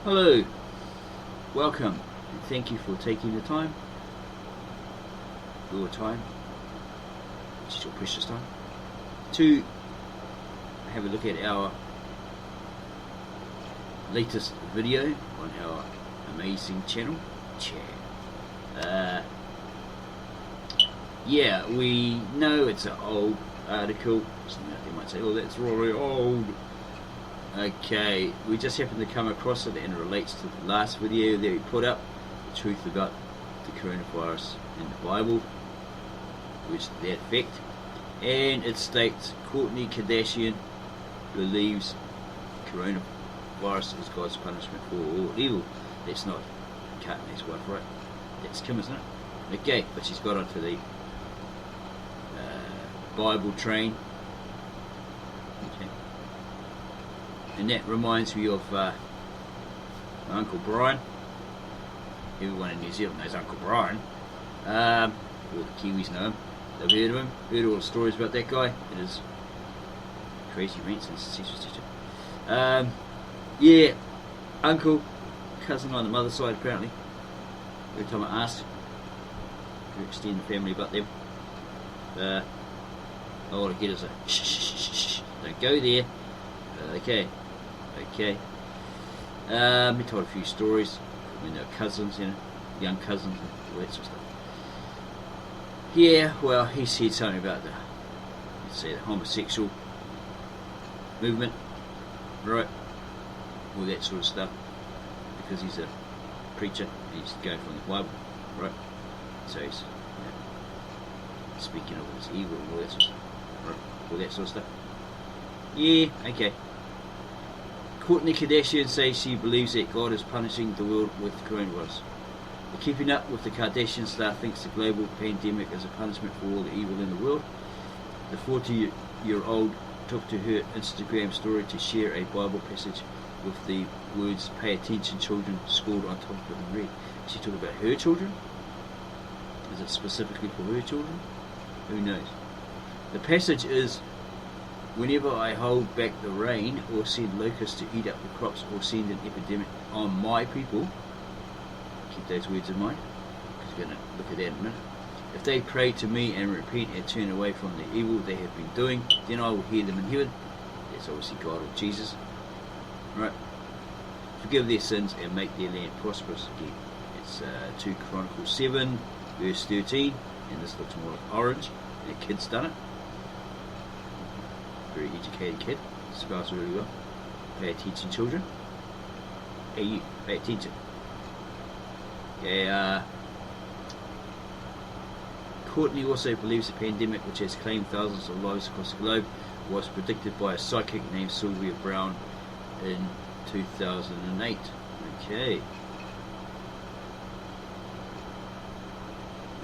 Hello, welcome, and thank you for taking the time, your time, which is your precious time, to have a look at our latest video on our amazing channel. Yeah, we know it's an old article. They might say, oh, that's really old. Okay, we just happened to come across it, and it relates to the last video that we put up, the truth about the coronavirus in the Bible, which to that effect. And it states Kourtney Kardashian believes coronavirus is God's punishment for all evil. That's not Kourtney's wife, right? That's Kim, isn't it? Okay, but she's got onto the Bible train. Okay. And that reminds me of my Uncle Brian. Everyone in New Zealand knows Uncle Brian. All the Kiwis know him. They've heard of him. Heard all the stories about that guy. It is crazy rants and etc. Yeah, uncle, cousin on the mother's side apparently. Every time I asked to extend the family about them, all I get is a shh, don't go there. Okay. We told a few stories when they were cousins, young cousins and all that sort of stuff. Yeah, well, he said something about the homosexual movement, right? All that sort of stuff, because he's a preacher and he's going from the Bible, right? So he's speaking of his evil and all that sort of stuff, right? All that sort of stuff. Yeah, okay. Kourtney Kardashian says she believes that God is punishing the world with coronavirus. The Keeping Up with the Kardashian star thinks the global pandemic is a punishment for all the evil in the world. The 40-year-old took to her Instagram story to share a Bible passage with the words, "Pay attention, children," scrawled on top of it in red. She talked about her children? Is it specifically for her children? Who knows? The passage is, "Whenever I hold back the rain or send locusts to eat up the crops or send an epidemic on my people," keep those words in mind, because we're going to look at that in a minute, "if they pray to me and repent and turn away from the evil they have been doing, then I will hear them in heaven." That's obviously God or Jesus, right? "Forgive their sins and make their land prosperous again." It's 2 Chronicles 7 verse 13, and this looks more like orange, and the kid's done it. Very educated kid, spells really well. Pay attention, children. Hey, you, pay attention. Okay, Kourtney also believes the pandemic, which has claimed thousands of lives across the globe, was predicted by a psychic named Sylvia Brown in 2008. Okay.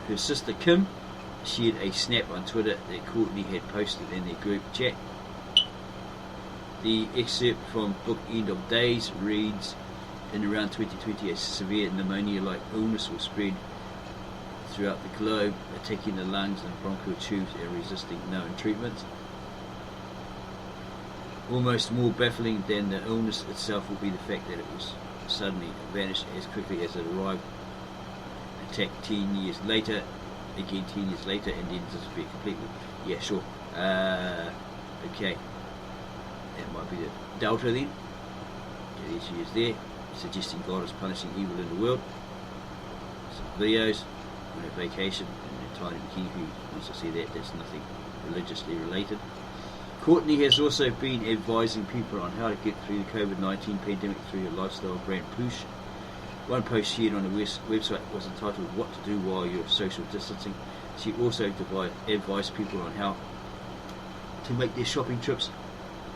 Her sister Kim shared a snap on Twitter that Kourtney had posted in their group chat. The excerpt from Book End of Days reads, "In around 2020, a severe pneumonia-like illness was spread throughout the globe, attacking the lungs and bronchial tubes and resisting known treatment. Almost more baffling than the illness itself will be the fact that it was suddenly vanished as quickly as it arrived, attacked 10 years later, again 10 years later, and then disappeared completely." Yeah, sure. Okay. That might be the Delta then. Yeah, there she is there, suggesting God is punishing evil in the world. Some videos on her vacation in a tiny bikini. Who wants to see that? That's nothing religiously related. Kourtney has also been advising people on how to get through the COVID-19 pandemic through her lifestyle brand Push. One post shared on the website was entitled "What to Do While You're Social Distancing." She also advised people on how to make their shopping trips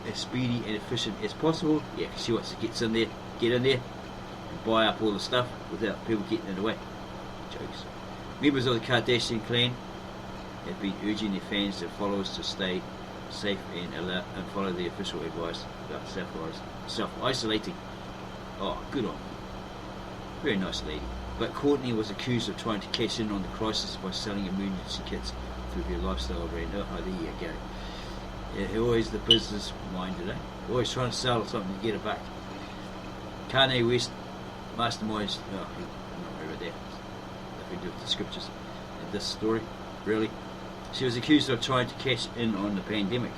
as speedy and efficient as possible. Yeah, because she wants to get in there and buy up all the stuff without people getting in the way. Jokes. Members of the Kardashian clan have been urging their fans and followers to stay safe and follow the official advice about self-isolating. Oh, good on you. Very nice lady. But Kourtney was accused of trying to cash in on the crisis by selling emergency kits through her lifestyle brand. Oh, there you go. Yeah, always the business minded, eh? Always trying to sell something to get it back. Kanye West masterminds. No, I'm not worried about that. Nothing to do with the scriptures in this story, really. She was accused of trying to cash in on the pandemic.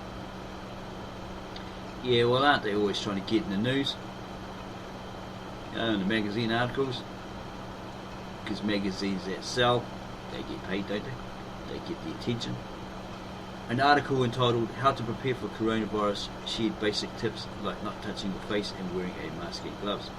Yeah, well, aren't they always trying to get in the news? In the magazine articles, because magazines that sell, they get paid, don't they? They get the attention. An article entitled "How to Prepare for Coronavirus" shared basic tips like not touching your face and wearing a mask and gloves.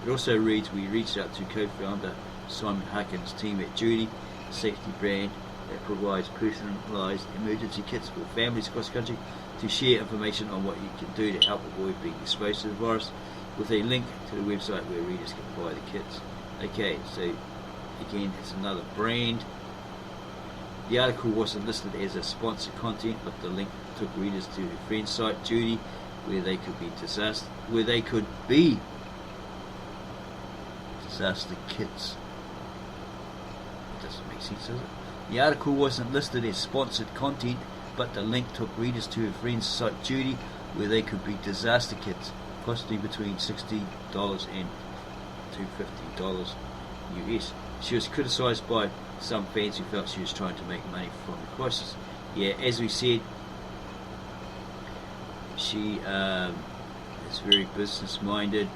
It also reads, we reached out to co-founder Simon Harkin's team at Judy, a safety brand that provides personalised emergency kits for families across the country, to share information on what you can do to help avoid being exposed to the virus, with a link to the website where readers can buy the kits. Okay, so again, it's another brand. The article wasn't listed as a sponsored content, but the link took readers to their friend's site, Judy, where they could be disaster kits. It doesn't make sense, does it? The article wasn't listed as sponsored content, but the link took readers to her friend's site, Judy, where they could be disaster kits, costing between $60 and $250 US. She was criticised by some fans who felt she was trying to make money from the crisis. Yeah, as we said, she is very business minded.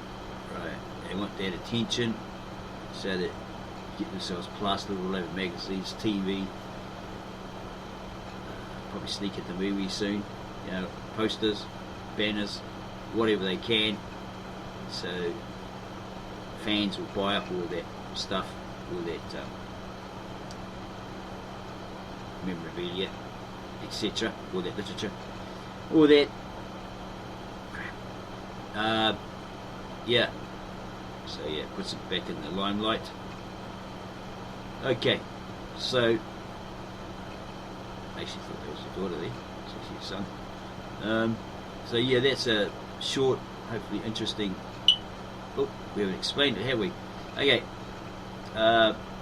Right, they want that attention, so that get themselves plastered all over magazines, TV. Probably sneak at the movie soon. You know, posters, banners, whatever they can. So fans will buy up all that stuff, all that memorabilia, etc., all that literature, all that crap. Yeah. So yeah, puts it back in the limelight. Okay, so I actually thought that was the daughter there. It's actually his son. So yeah, that's a short, hopefully interesting. Oh, we haven't explained it, have we? Okay.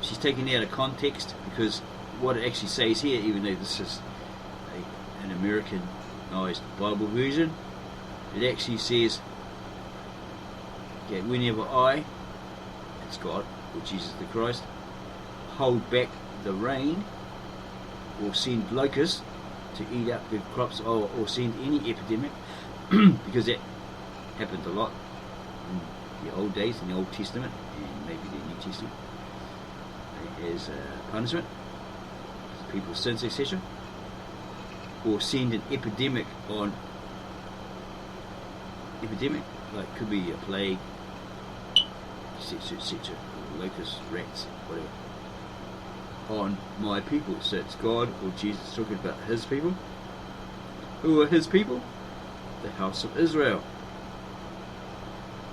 She's taken it out of context, because what it actually says here, even though this is an Americanized Bible version, it actually says, okay, whenever I, it's God, or Jesus the Christ, hold back the rain, or send locusts to eat up the crops, or send any epidemic, because that happened a lot in the old days, in the Old Testament, and maybe the New Testament, as punishment for people's sins, etc. Or send an epidemic, like could be a plague, etc., etc., locusts, rats, whatever, on my people. So it's God or Jesus talking about his people. Who are his people? The house of Israel,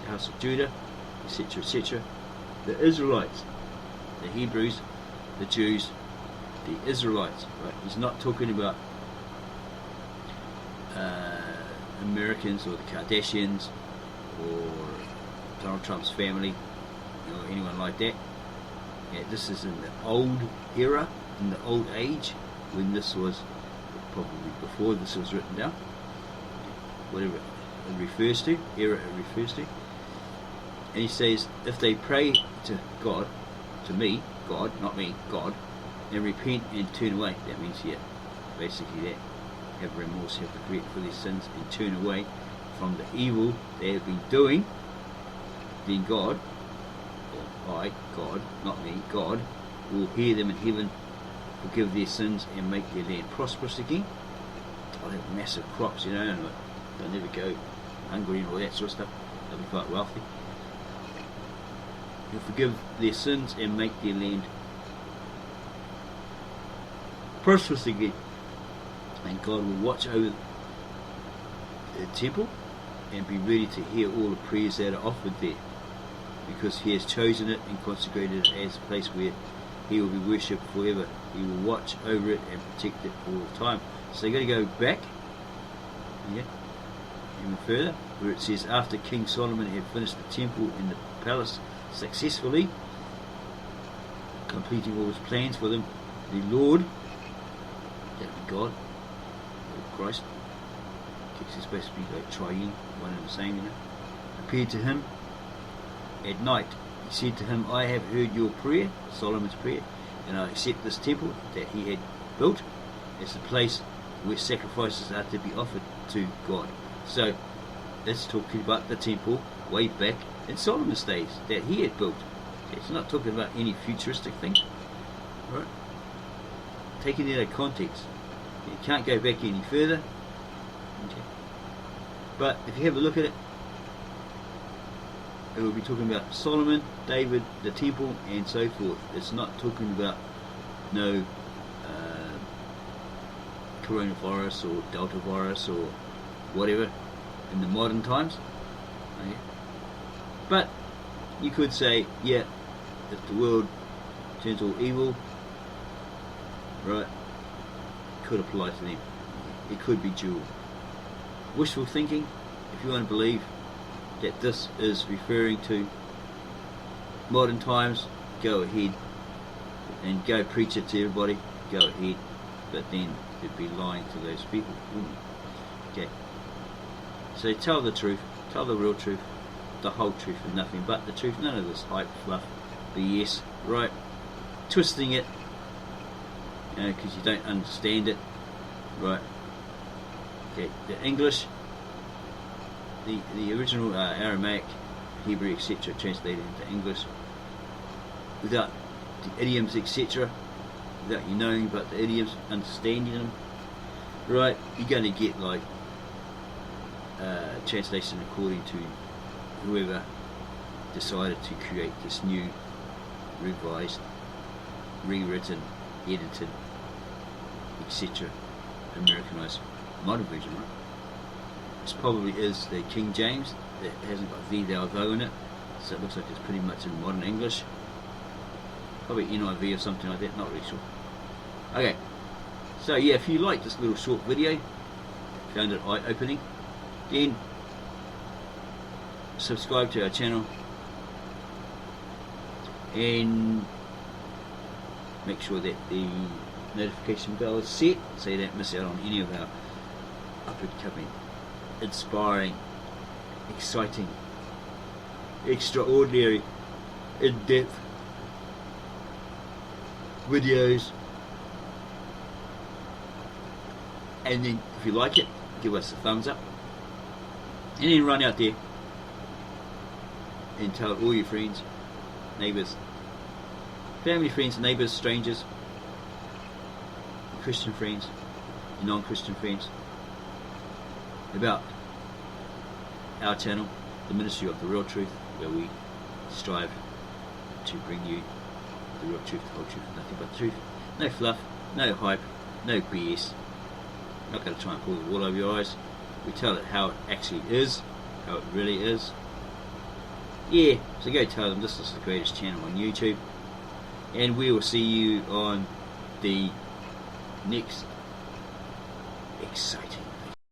the house of Judah, etc., etc. The Israelites, the Hebrews, the Jews, the Israelites. Right? He's not talking about Americans or the Kardashians or Donald Trump's family, or anyone like that. Yeah, this is in the old era, in the old age, when this was, probably before this was written down, whatever it refers to, era it refers to. And he says, if they pray to God, to me, God, not me, God, and repent and turn away, that means, yeah, basically that, have remorse, have regret for their sins, and turn away from the evil they have been doing, then God, or I, God, not me, God, will hear them in heaven, forgive their sins, and make their land prosperous again. I'll have massive crops, you know, and they'll never go hungry and all that sort of stuff. They'll be quite wealthy. He'll forgive their sins and make their land prosperous again. And God will watch over the temple and be ready to hear all the prayers that are offered there, because he has chosen it and consecrated it as a place where he will be worshipped forever. He will watch over it and protect it all the time. So you've got to go back, yeah, even further, where it says, after King Solomon had finished the temple and the palace successfully, completing all his plans for them, the Lord, that would be God, or Christ, it's supposed to be like triune, one and the same, you know, appeared to him at night. He said to him, I have heard your prayer, Solomon's prayer, and I accept this temple that he had built as the place where sacrifices are to be offered to God. So it's talking about the temple way back in Solomon's days that he had built. It's not talking about any futuristic thing. Right? Taking it out of context. You can't go back any further. Okay. But if you have a look at it, it will be talking about Solomon, David, the temple, and so forth. It's not talking about no coronavirus or Delta virus or whatever in the modern times. Okay. But you could say, yeah, if the world turns all evil, right, could apply to them. It could be dual. Wishful thinking, if you want to believe that this is referring to modern times, go ahead and go preach it to everybody, go ahead, but then you'd be lying to those people, wouldn't you? Okay. So tell the truth, tell the real truth, the whole truth and nothing but the truth, none of this hype, fluff, BS, right? Twisting it, you know, because you don't understand it, right? Okay, the English, the original Aramaic, Hebrew, etc., translated into English, without the idioms, etc., without you knowing about the idioms, understanding them, right, you're going to get like translation according to whoever decided to create this new, revised, rewritten, edited, etc., Americanized modern version, right? This probably is the King James that hasn't got the, thou, thou in it, so it looks like it's pretty much in modern English. Probably NIV or something like that, not really sure. Okay, so yeah, if you like this little short video, found it eye-opening, then subscribe to our channel and make sure that the notification bell is set so you don't miss out on any of our up-and-coming, inspiring, exciting, extraordinary, in-depth videos. And then if you like it, give us a thumbs up, and then run out there and tell all your friends, neighbours, family, friends, neighbours, strangers, Christian friends, non-Christian friends, about our channel, the Ministry of the Real Truth, where we strive to bring you the real truth, the whole truth, and nothing but the truth. No fluff, no hype, no BS. Not going to try and pull the wool over your eyes. We tell it how it actually is, how it really is. Yeah, so go tell them this is the greatest channel on YouTube, and we will see you on the next exciting